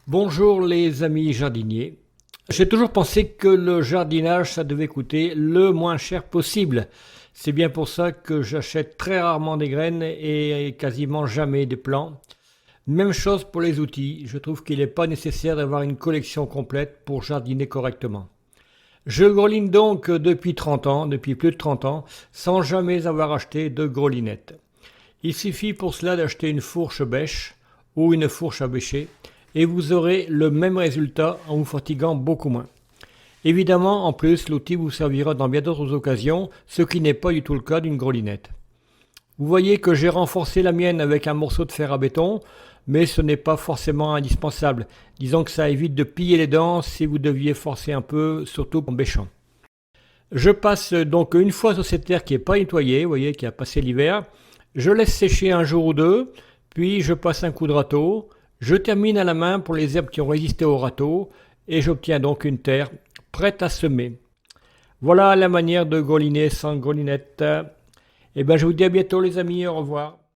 Bonjour les amis jardiniers. J'ai toujours pensé que le jardinage, ça devait coûter le moins cher possible. C'est bien pour ça que j'achète très rarement des graines et quasiment jamais des plants. Même chose pour les outils. Je trouve qu'il n'est pas nécessaire d'avoir une collection complète pour jardiner correctement. Je greline donc depuis 30 ans, depuis plus de 30 ans, sans jamais avoir acheté de grelinette. Il suffit pour cela d'acheter une fourche bêche ou une fourche à bêcher et vous aurez le même résultat en vous fatiguant beaucoup moins. Évidemment, en plus, l'outil vous servira dans bien d'autres occasions, ce qui n'est pas du tout le cas d'une grelinette. Vous voyez que j'ai renforcé la mienne avec un morceau de fer à béton, mais ce n'est pas forcément indispensable. Disons que ça évite de piller les dents si vous deviez forcer un peu, surtout en bêchant. Je passe donc une fois sur cette terre qui n'est pas nettoyée, vous voyez, qui a passé l'hiver. Je laisse sécher un jour ou deux, puis je passe un coup de râteau. Je termine à la main pour les herbes qui ont résisté au râteau et j'obtiens donc une terre prête à semer. Voilà la manière de greliner sans grelinette. Et ben je vous dis à bientôt les amis, au revoir.